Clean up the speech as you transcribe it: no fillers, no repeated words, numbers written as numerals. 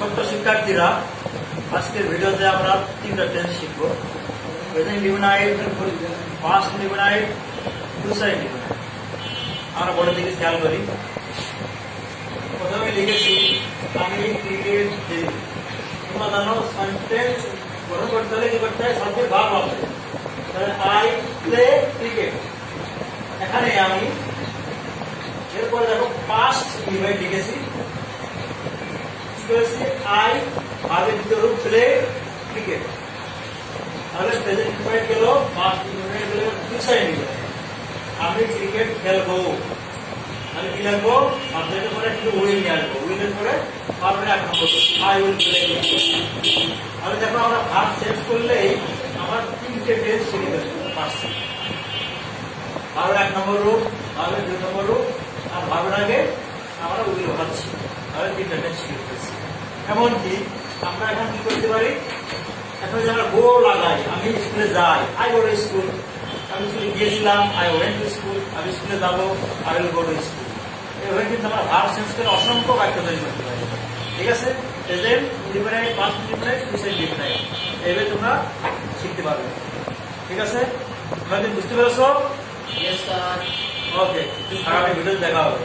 ছোট্ট শিক্ষার্থীরা, আজকের ভিডিওতে আমরা তিনটা টেন্স শিখবো। Present indefinite, past indefinite, future indefinite. আমরা বোর্ডের দিকে খেয়াল করি। প্রথমে লিখেছি আমি ক্রিকেট খেলি। তোমরা জানো সেন্টেন্স গঠন করতে হলে কি করতে হয়? সাবজেক্ট ভার্ব হবে। তাহলে আই প্লে ক্রিকেট। এখানে আমি এরপরে দেখো পাস্ট ইনডিফিনাইট লিখেছি। আই ভার্বের দ্বিতীয় রূপ প্লে ক্রিকেট। তাহলে প্রেজেন্ট ইনডিফিনাইট গেল, পাস্ট ইনডিফিনাইট গেল, ফিউচার ইনডিফিনাইট। আমি ক্রিকেট খেলবো। তাহলে কি লিখবো? সাবজেক্টের পরে শুধু উইল নিয়ে আসবো। উইলের পরে ভার্বের এক নম্বর আই উইল প্লে ক্রিকেট। তাহলে দেখো আমরা ভার্ব চেঞ্জ করলেই আমার তিনটে টেন্স শিখে পাচ্ছি। ভার্বের এক নম্বর রূপ, ভার্বের দুই নম্বর রূপ, আর ভার্বের আগে আমরা উইল বসাচ্ছি। তাহলে তিনটে টেন্স শিখে ফেলছি। এমনকি আমরা এখন কি করতে পারি? এখন যদি আমরা গো লাগাই, আমি স্কুলে যাই, আই গো টু স্কুল। আমি স্কুলে গিয়েছিলাম, আই ওয়েন্ট টু স্কুল। আমি স্কুলে যাবো, I will go to school. এভাবে কিন্তু আমরা ভার্ব চেঞ্জ করে অসংখ্য বাক্য তৈরি করতে পারি। ঠিক আছে? Present indefinite, past indefinite, future indefinite, এইভাবে তোমরা শিখতে পারবে। ঠিক আছে? তোমরা কি বুঝতে পেরেছো? Yes, sir. ওকে, আগামী ভিডিওতে দেখা হবে।